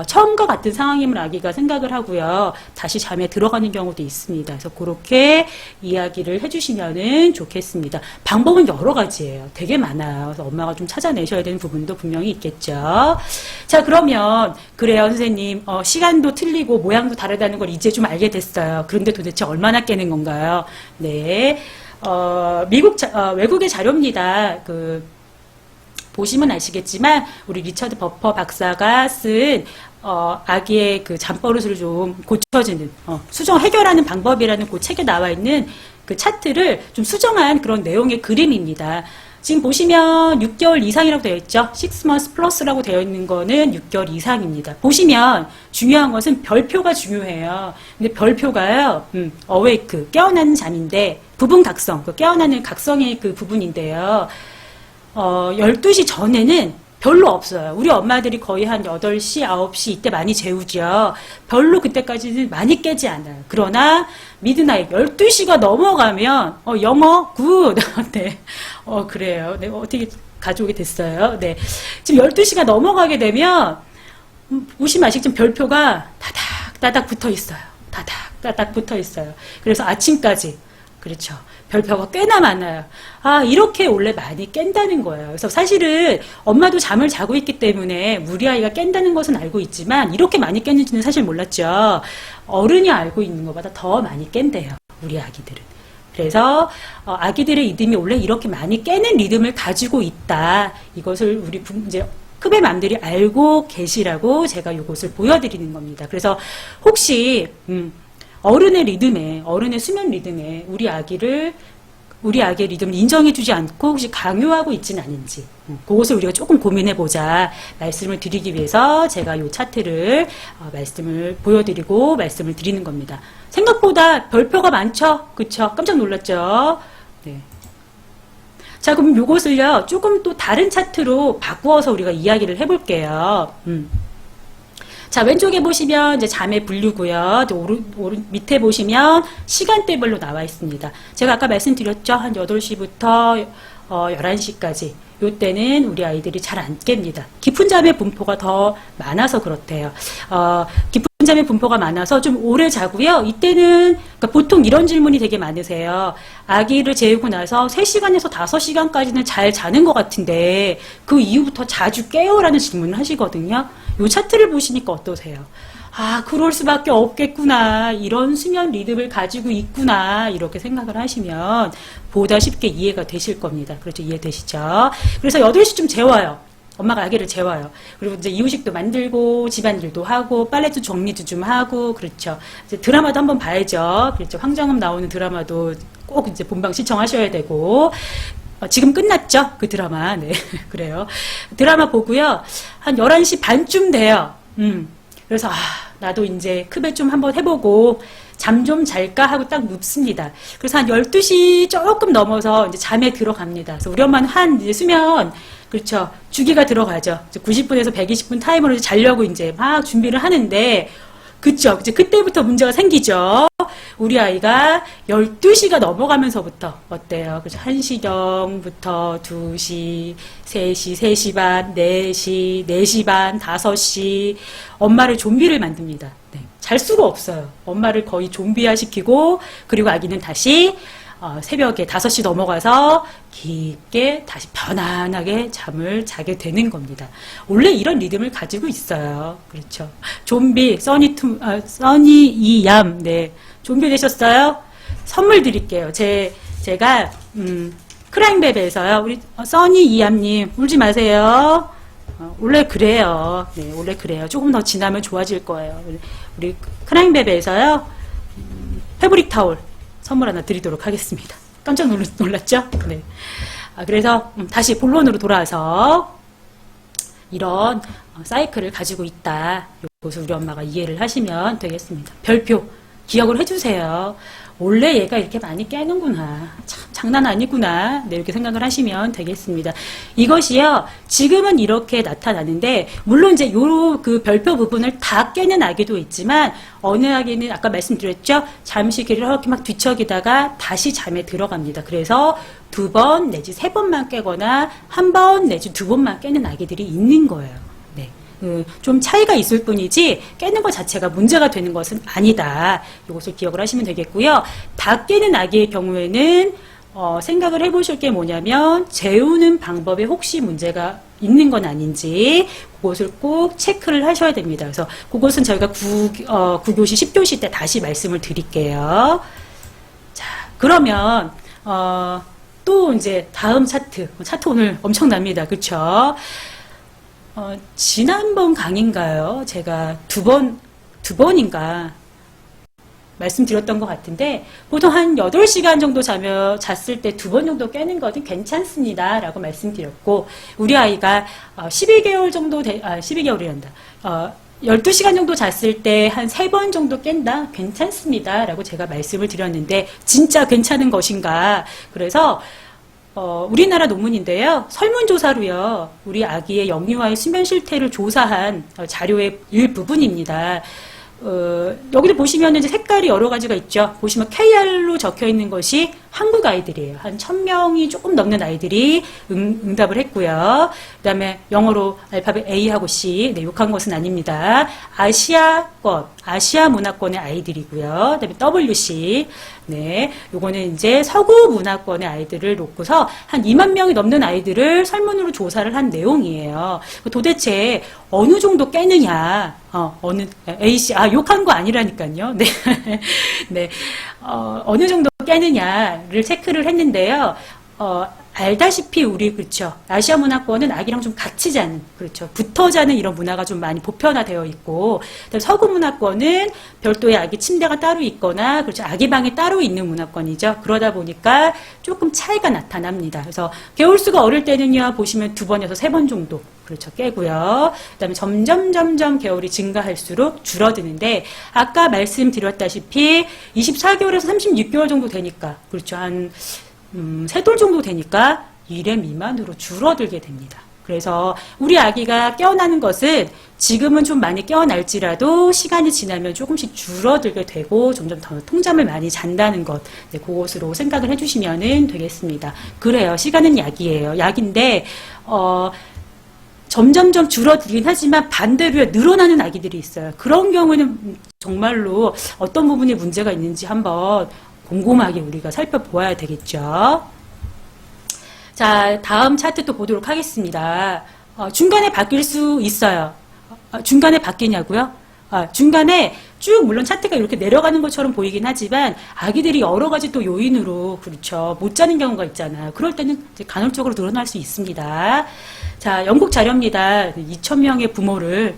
처음과 같은 상황임을 아기가 생각을 하고요. 다시 잠에 들어가는 경우도 있습니다. 그래서 그렇게 이야기를 해주시면 좋겠습니다. 방법은 여러 가지예요. 되게 많아요. 그래서 엄마가 좀 찾아내셔야 되는 부분도 분명히 있겠죠. 자, 그러면 그래요, 선생님. 시간도 틀리고 모양도 다르다는 걸 이제 좀 알게 됐어요. 그런데 도대체 얼마나 깨는 건가요? 네, 외국의 자료입니다. 보시면 아시겠지만 우리 리처드 버퍼 박사가 쓴 아기의 그 잠버릇을 좀 고쳐주는 수정 해결하는 방법이라는 그 책에 나와 있는 그 차트를 좀 수정한 그런 내용의 그림입니다. 지금 보시면 6개월 이상이라고 되어 있죠. 6 months plus라고 되어 있는 거는 6개월 이상입니다. 보시면 중요한 것은 별표가 중요해요. 근데 별표가요, awake, 깨어나는 잠인데, 부분각성, 그 깨어나는 각성의 그 부분인데요. 12시 전에는 별로 없어요. 우리 엄마들이 거의 한 8시, 9시 이때 많이 재우죠. 별로 그때까지는 많이 깨지 않아요. 그러나 미드나잇 12시가 넘어가면 영어 굿. 네. 그래요. 네, 어떻게 가져오게 됐어요. 네. 지금 12시가 넘어가게 되면 보시면 아시겠지만 별표가 다닥다닥 붙어 있어요. 다닥다닥 붙어 있어요. 그래서 아침까지, 그렇죠, 별표가 꽤나 많아요. 이렇게 원래 많이 깬다는 거예요. 그래서 사실은 엄마도 잠을 자고 있기 때문에 우리 아이가 깬다는 것은 알고 있지만 이렇게 많이 깼는지는 사실 몰랐죠. 어른이 알고 있는 것보다 더 많이 깬대요, 우리 아기들은. 그래서 아기들의 리듬이 원래 이렇게 많이 깨는 리듬을 가지고 있다. 이것을 우리 이제 크베 맘들이 알고 계시라고 제가 이것을 보여드리는 겁니다. 그래서 혹시 어른의 리듬에, 어른의 수면 리듬에 우리 아기를 우리 아기의 리듬을 인정해주지 않고 혹시 강요하고 있지는 않은지 그것을 우리가 조금 고민해보자 말씀을 드리기 위해서 제가 이 차트를 말씀을 보여드리고 말씀을 드리는 겁니다. 생각보다 별표가 많죠? 그쵸? 깜짝 놀랐죠? 네. 자, 그럼 요것을요, 조금 또 다른 차트로 바꾸어서 우리가 이야기를 해볼게요. 자, 왼쪽에 보시면 이제 잠의 분류고요. 밑에 보시면 시간대별로 나와 있습니다. 제가 아까 말씀드렸죠. 한 8시부터 11시까지. 요때는 우리 아이들이 잘 안 깹니다. 깊은 잠의 분포가 더 많아서 그렇대요. 깊은 잠의 분포가 많아서 좀 오래 자고요. 이때는 그러니까 보통 이런 질문이 되게 많으세요. 아기를 재우고 나서 3시간에서 5시간까지는 잘 자는 것 같은데 그 이후부터 자주 깨요? 라는 질문을 하시거든요. 요 차트를 보시니까 어떠세요? 아, 그럴 수밖에 없겠구나. 이런 수면 리듬을 가지고 있구나. 이렇게 생각을 하시면 보다 쉽게 이해가 되실 겁니다. 그렇죠? 이해되시죠? 그래서 8시쯤 재워요. 엄마가 아기를 재워요. 그리고 이제 이유식도 만들고, 집안일도 하고, 빨래도 정리도 좀 하고, 그렇죠. 이제 드라마도 한번 봐야죠. 그렇죠. 황정음 나오는 드라마도 꼭 이제 본방 시청하셔야 되고, 지금 끝났죠? 그 드라마. 네. 그래요. 드라마 보고요. 한 11시 반쯤 돼요. 그래서, 나도 이제 크베 좀 한번 해보고, 잠 좀 잘까 하고 딱 눕습니다. 그래서 한 12시 조금 넘어서 이제 잠에 들어갑니다. 그래서 우리 엄마는 한 이제 수면, 그렇죠. 주기가 들어가죠. 90분에서 120분 타이머로 자려고 이제 막 준비를 하는데, 그쵸. 이제 그때부터 문제가 생기죠. 우리 아이가 12시가 넘어가면서부터 어때요? 그죠? 1시경부터 2시, 3시, 3시 반, 4시, 4시 반, 5시 엄마를 좀비를 만듭니다. 네. 잘 수가 없어요. 엄마를 거의 좀비화 시키고 그리고 아기는 다시 새벽에 5시 넘어가서 깊게 다시 편안하게 잠을 자게 되는 겁니다. 원래 이런 리듬을 가지고 있어요. 그렇죠. 좀비, 써니 이얌, 네. 좀비 되셨어요? 선물 드릴게요. 제가, 크라잉베베에서요. 우리, 써니 이얌님, 울지 마세요. 원래 그래요. 네, 원래 그래요. 조금 더 지나면 좋아질 거예요. 우리 크라잉베베에서요. 패브릭 타올. 선물 하나 드리도록 하겠습니다. 깜짝 놀랐죠? 네. 그래서 다시 본론으로 돌아와서 이런 사이클을 가지고 있다. 이것을 우리 엄마가 이해를 하시면 되겠습니다. 별표 기억을 해주세요. 원래 얘가 이렇게 많이 깨는구나. 참 장난 아니구나. 네, 이렇게 생각을 하시면 되겠습니다. 이것이요. 지금은 이렇게 나타나는데 물론 이제 요 그 별표 부분을 다 깨는 아기도 있지만 어느 아기는 아까 말씀드렸죠. 잠시 이렇게 막 뒤척이다가 다시 잠에 들어갑니다. 그래서 2번 내지 3번만 깨거나 1번 내지 2번만 깨는 아기들이 있는 거예요. 네. 좀 차이가 있을 뿐이지 깨는 것 자체가 문제가 되는 것은 아니다. 이것을 기억을 하시면 되겠고요. 다 깨는 아기의 경우에는 생각을 해보실 게 뭐냐면 재우는 방법에 혹시 문제가 있는 건 아닌지 그것을 꼭 체크를 하셔야 됩니다. 그래서 그것은 저희가 9교시, 10교시 때 다시 말씀을 드릴게요. 자, 그러면 또 이제 다음 차트 오늘 엄청납니다. 그렇죠? 지난번 강인가요? 제가 두 번인가 말씀드렸던 것 같은데, 보통 한 8시간 정도 잤을 때 2번 정도 깨는 것은 괜찮습니다. 라고 말씀드렸고, 우리 아이가 12개월 정도, 12개월이란다. 12시간 정도 잤을 때 한 3번 정도 깬다? 괜찮습니다. 라고 제가 말씀을 드렸는데, 진짜 괜찮은 것인가? 그래서, 우리나라 논문인데요. 설문조사로요. 우리 아기의 영유아의 수면 실태를 조사한 자료의 일부분입니다. 여기도 보시면 이제 색깔이 여러 가지가 있죠. 보시면 KR로 적혀 있는 것이 한국 아이들이에요. 한 1000명이 조금 넘는 아이들이 응답을 했고요. 그 다음에 영어로 알파벳 A하고 C, 네, 욕한 것은 아닙니다. 아시아 문화권의 아이들이고요. 그 다음에 WC, 네, 요거는 이제 서구 문화권의 아이들을 놓고서 한 2만 명이 넘는 아이들을 설문으로 조사를 한 내용이에요. 도대체 어느 정도 깨느냐, AC, 욕한 거 아니라니까요. 네, 네, 어느 정도 깨느냐를 체크를 했는데요. 알다시피 우리 그렇죠. 아시아 문화권은 아기랑 좀 같이 자는 그렇죠. 붙어 자는 이런 문화가 좀 많이 보편화되어 있고 서구 문화권은 별도의 아기 침대가 따로 있거나 그렇죠. 아기 방이 따로 있는 문화권이죠. 그러다 보니까 조금 차이가 나타납니다. 그래서 개월수가 어릴 때는요 보시면 2번에서 3번 정도 그렇죠 깨고요. 그다음에 점점 개월이 증가할수록 줄어드는데 아까 말씀드렸다시피 24개월에서 36개월 정도 되니까 그렇죠. 한 3돌 정도 되니까 1회 미만으로 줄어들게 됩니다. 그래서 우리 아기가 깨어나는 것은 지금은 좀 많이 깨어날지라도 시간이 지나면 조금씩 줄어들게 되고 점점 더 통잠을 많이 잔다는 것, 네, 그것으로 생각을 해주시면 되겠습니다. 그래요. 시간은 약이에요. 약인데 점점점 줄어들긴 하지만 반대로 늘어나는 아기들이 있어요. 그런 경우는 정말로 어떤 부분에 문제가 있는지 한번 곰곰하게 우리가 살펴보아야 되겠죠. 자, 다음 차트 또 보도록 하겠습니다. 중간에 바뀔 수 있어요. 중간에 바뀌냐고요? 중간에 쭉 물론 차트가 이렇게 내려가는 것처럼 보이긴 하지만 아기들이 여러 가지 또 요인으로 그렇죠. 못 자는 경우가 있잖아요. 그럴 때는 이제 간헐적으로 늘어날 수 있습니다. 자, 영국 자료입니다. 2,000명의 부모를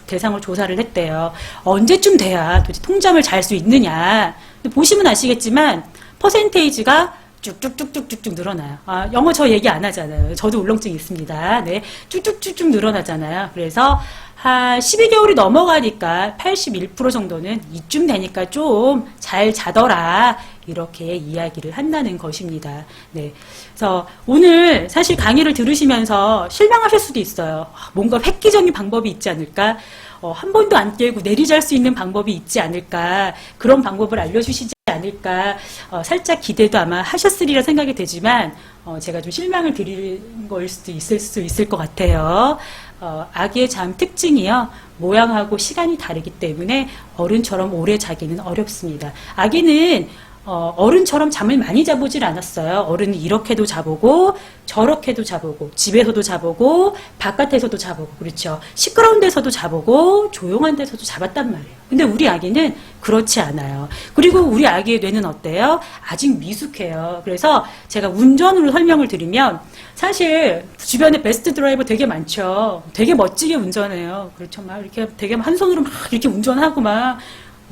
대상으로 조사를 했대요. 언제쯤 돼야 도대체 통잠을 잘 수 있느냐. 보시면 아시겠지만 퍼센테이지가 쭉쭉쭉쭉쭉 늘어나요. 영어 저 얘기 안 하잖아요. 저도 울렁증이 있습니다. 네, 쭉쭉쭉쭉 늘어나잖아요. 그래서 한 12개월이 넘어가니까 81% 정도는 이쯤 되니까 좀 잘 자더라. 이렇게 이야기를 한다는 것입니다. 네. 그래서 오늘 사실 강의를 들으시면서 실망하실 수도 있어요. 뭔가 획기적인 방법이 있지 않을까? 한 번도 안 깨고 내리잘 수 있는 방법이 있지 않을까? 그런 방법을 알려주시지 않을까? 살짝 기대도 아마 하셨으리라 생각이 되지만, 제가 좀 실망을 드린 걸 수도 있을 것 같아요. 아기의 잠 특징이요. 모양하고 시간이 다르기 때문에 어른처럼 오래 자기는 어렵습니다. 아기는 어른처럼 잠을 많이 자보질 않았어요. 어른은 이렇게도 자보고 저렇게도 자보고 집에서도 자보고 바깥에서도 자보고 그렇죠. 시끄러운 데서도 자보고 조용한 데서도 자봤단 말이에요. 근데 우리 아기는 그렇지 않아요. 그리고 우리 아기의 뇌는 어때요? 아직 미숙해요. 그래서 제가 운전으로 설명을 드리면 사실 주변에 베스트 드라이버 되게 많죠. 되게 멋지게 운전해요. 그렇죠. 막 이렇게 되게 한 손으로 막 이렇게 운전하고 막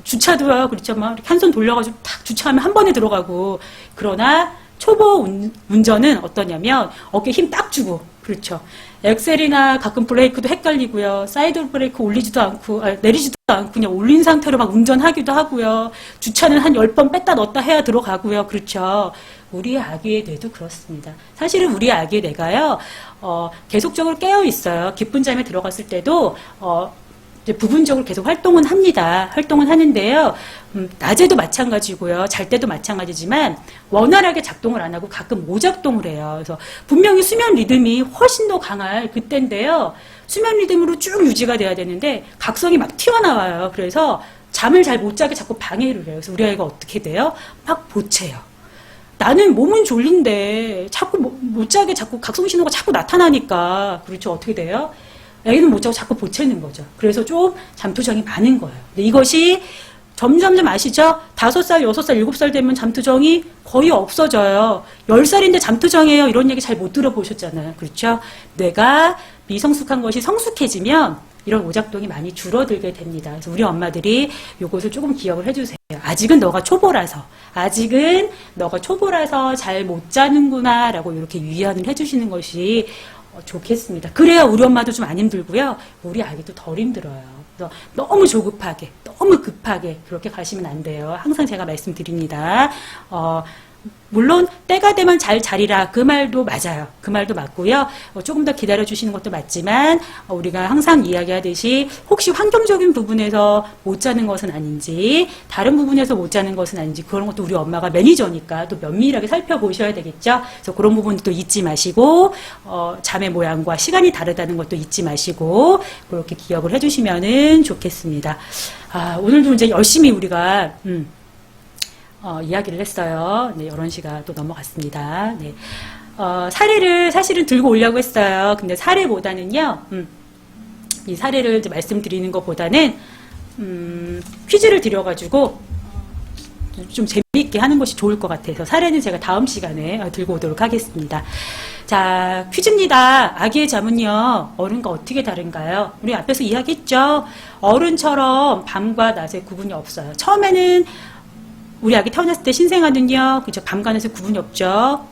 주차도요, 그렇죠. 막 이렇게 한 손 돌려가지고 탁 주차하면 한 번에 들어가고. 그러나 초보 운전은 어떠냐면 어깨 힘 딱 주고, 그렇죠. 엑셀이나 가끔 브레이크도 헷갈리고요. 사이드 브레이크 올리지도 않고, 내리지도 않고 그냥 올린 상태로 막 운전하기도 하고요. 주차는 한 10번 뺐다 넣었다 해야 들어가고요. 그렇죠. 우리 아기의 뇌도 그렇습니다. 사실은 우리 아기의 뇌가요, 계속적으로 깨어 있어요. 깊은 잠에 들어갔을 때도, 이제 부분적으로 계속 활동은 합니다. 활동은 하는데요. 낮에도 마찬가지고요. 잘 때도 마찬가지지만 원활하게 작동을 안 하고 가끔 오작동을 해요. 그래서 분명히 수면 리듬이 훨씬 더 강할 그때인데요. 수면 리듬으로 쭉 유지가 돼야 되는데 각성이 막 튀어나와요. 그래서 잠을 잘 못 자게 자꾸 방해를 해요. 그래서 우리 아이가 어떻게 돼요? 막 보채요. 나는 몸은 졸린데 자꾸 못 자게 자꾸 각성 신호가 자꾸 나타나니까 그렇죠. 어떻게 돼요? 애기는 못 자고 자꾸 보채는 거죠. 그래서 좀 잠투정이 많은 거예요. 근데 이것이 점점점 아시죠? 5살, 6살, 7살 되면 잠투정이 거의 없어져요. 10살인데 잠투정이에요. 이런 얘기 잘 못 들어보셨잖아요. 그렇죠? 뇌가 미성숙한 것이 성숙해지면 이런 오작동이 많이 줄어들게 됩니다. 그래서 우리 엄마들이 이것을 조금 기억을 해주세요. 아직은 너가 초보라서 잘 못 자는구나 라고 이렇게 위안을 해주시는 것이 좋겠습니다. 그래야 우리 엄마도 좀 안 힘들고요. 우리 아기도 덜 힘들어요. 그래서 너무 조급하게, 너무 급하게 그렇게 가시면 안 돼요. 항상 제가 말씀드립니다. 물론 때가 되면 잘 자리라 그 말도 맞아요. 그 말도 맞고요. 조금 더 기다려주시는 것도 맞지만 우리가 항상 이야기하듯이 혹시 환경적인 부분에서 못 자는 것은 아닌지 다른 부분에서 못 자는 것은 아닌지 그런 것도 우리 엄마가 매니저니까 또 면밀하게 살펴보셔야 되겠죠. 그래서 그런 부분도 잊지 마시고 잠의 모양과 시간이 다르다는 것도 잊지 마시고 그렇게 기억을 해주시면 좋겠습니다. 오늘도 이제 열심히 우리가 이야기를 했어요. 네, 11시가 또 넘어갔습니다. 네. 사례를 사실은 들고 오려고 했어요. 근데 사례보다는요, 이 사례를 이제 말씀드리는 것보다는, 퀴즈를 드려가지고, 좀 재미있게 하는 것이 좋을 것 같아서 사례는 제가 다음 시간에 들고 오도록 하겠습니다. 자, 퀴즈입니다. 아기의 잠은요, 어른과 어떻게 다른가요? 우리 앞에서 이야기했죠? 어른처럼 밤과 낮의 구분이 없어요. 처음에는 우리 아기 태어났을 때 신생아는요, 그죠? 밤과 낮의 구분이 없죠?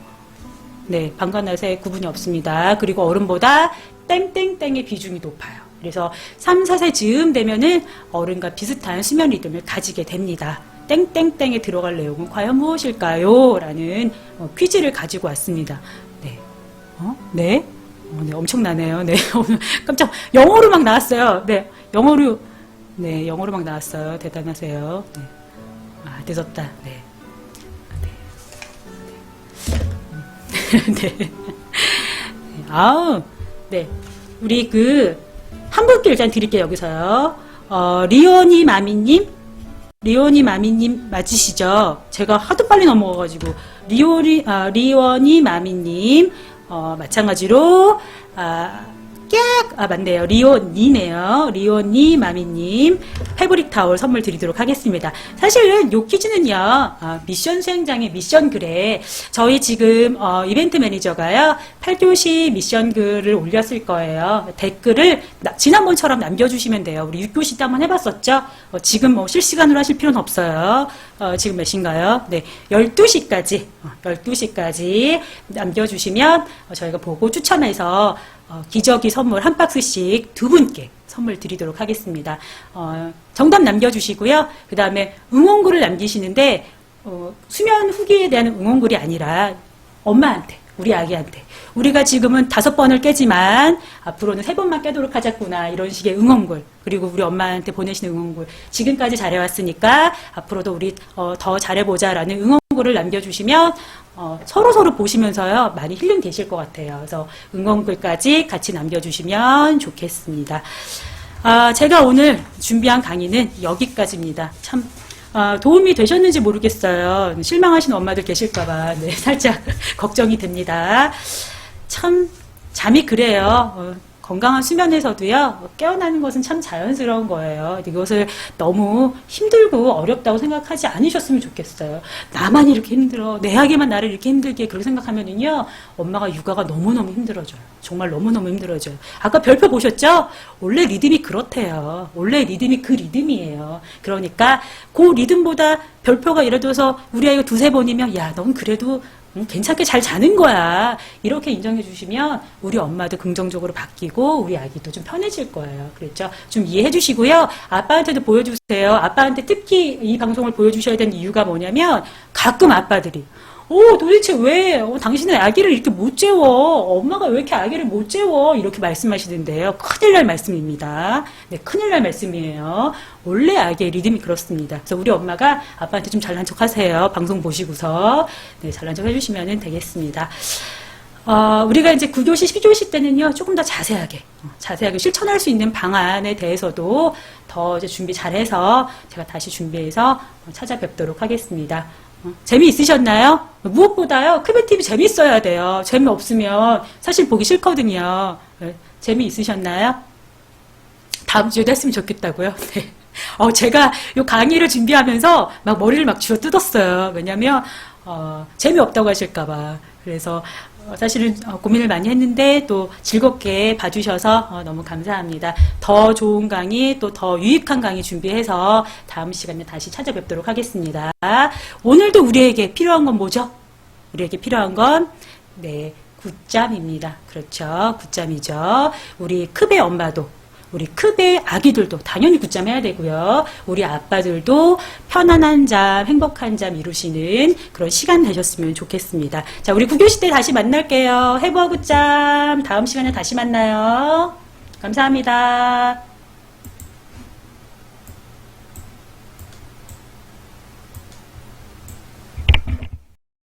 네, 밤과 낮의 구분이 없습니다. 그리고 어른보다 땡땡땡의 비중이 높아요. 그래서 3, 4세 즈음 되면은 어른과 비슷한 수면 리듬을 가지게 됩니다. 땡땡땡에 들어갈 내용은 과연 무엇일까요? 라는 퀴즈를 가지고 왔습니다. 네. 네? 네, 엄청나네요. 네. 오늘 깜짝, 영어로 막 나왔어요. 네. 영어로 막 나왔어요. 대단하세요. 네. 아, 늦었다. 네. 네. 네. 아우, 네. 우리 한 분께 일단 드릴게요, 여기서요. 리오니 마미님 맞으시죠? 제가 하도 빨리 넘어가가지고. 리오니 마미님, 마찬가지로, 맞네요. 리오니 마미님, 패브릭 타월 선물 드리도록 하겠습니다. 사실은 요 퀴즈는요, 미션 수행장의 미션 글에, 저희 지금, 이벤트 매니저가요, 8교시 미션 글을 올렸을 거예요. 댓글을 지난번처럼 남겨주시면 돼요. 우리 6교시 때 한번 해봤었죠? 지금 실시간으로 하실 필요는 없어요. 지금 몇 시인가요? 네. 12시까지 남겨주시면, 저희가 보고 추첨해서, 기저귀 선물 한 박스씩 2분께 선물 드리도록 하겠습니다. 정답 남겨주시고요. 그 다음에 응원글을 남기시는데 수면 후기에 대한 응원글이 아니라 엄마한테, 우리 아기한테, 우리가 지금은 5번을 깨지만 앞으로는 3번만 깨도록 하자꾸나, 이런 식의 응원글, 그리고 우리 엄마한테 보내시는 응원글, 지금까지 잘해왔으니까 앞으로도 우리 더 잘해보자라는 응원글을 남겨주시면 서로 보시면서요, 많이 힐링 되실 것 같아요. 그래서 응원글까지 같이 남겨주시면 좋겠습니다. 제가 오늘 준비한 강의는 여기까지입니다. 참 도움이 되셨는지 모르겠어요. 실망하시는 엄마들 계실까봐 네, 살짝 걱정이 됩니다. 참 잠이 그래요. 건강한 수면에서도요, 깨어나는 것은 참 자연스러운 거예요. 이것을 너무 힘들고 어렵다고 생각하지 않으셨으면 좋겠어요. 나만 이렇게 힘들어, 내 아기만 나를 이렇게 힘들게 그렇게 생각하면은요, 엄마가 육아가 너무너무 힘들어져요. 정말 너무너무 힘들어져요. 아까 별표 보셨죠? 원래 리듬이 그렇대요. 원래 리듬이 그 리듬이에요. 그러니까 그 리듬보다 별표가 예를 들어서 우리 아이가 2-3번이면 야, 넌 그래도 괜찮게 잘 자는 거야. 이렇게 인정해 주시면 우리 엄마도 긍정적으로 바뀌고 우리 아기도 좀 편해질 거예요. 그렇죠? 좀 이해해 주시고요. 아빠한테도 보여주세요. 아빠한테 특히 이 방송을 보여주셔야 되는 이유가 뭐냐면 가끔 아빠들이 도대체 왜 당신은 아기를 이렇게 못 재워? 엄마가 왜 이렇게 아기를 못 재워? 이렇게 말씀하시는데요. 큰일 날 말씀입니다. 네, 큰일 날 말씀이에요. 원래 아기의 리듬이 그렇습니다. 그래서 우리 엄마가 아빠한테 좀 잘난 척 하세요. 방송 보시고서. 네, 잘난 척 해주시면 되겠습니다. 우리가 이제 9교시, 10교시 때는요, 조금 더 자세하게 실천할 수 있는 방안에 대해서도 더 이제 준비 잘해서 제가 다시 준비해서 찾아뵙도록 하겠습니다. 재미있으셨나요? 무엇보다요, 크베TV 재미있어야 돼요. 재미없으면 사실 보기 싫거든요. 재미있으셨나요? 다음 주에도 했으면 좋겠다고요? 네. 제가 요 강의를 준비하면서 막 머리를 막 쥐어 뜯었어요. 왜냐면, 재미없다고 하실까봐. 그래서, 사실은 고민을 많이 했는데 또 즐겁게 봐주셔서 너무 감사합니다. 더 좋은 강의, 또 더 유익한 강의 준비해서 다음 시간에 다시 찾아뵙도록 하겠습니다. 오늘도 우리에게 필요한 건 뭐죠? 우리에게 필요한 건, 네, 굿잠입니다. 그렇죠. 굿잠이죠. 우리 크베 엄마도, 우리 크베 아기들도 당연히 굿잠 해야 되고요. 우리 아빠들도 편안한 잠, 행복한 잠 이루시는 그런 시간 되셨으면 좋겠습니다. 자, 우리 9교시 때 다시 만날게요. 해부어 굿잠. 다음 시간에 다시 만나요. 감사합니다.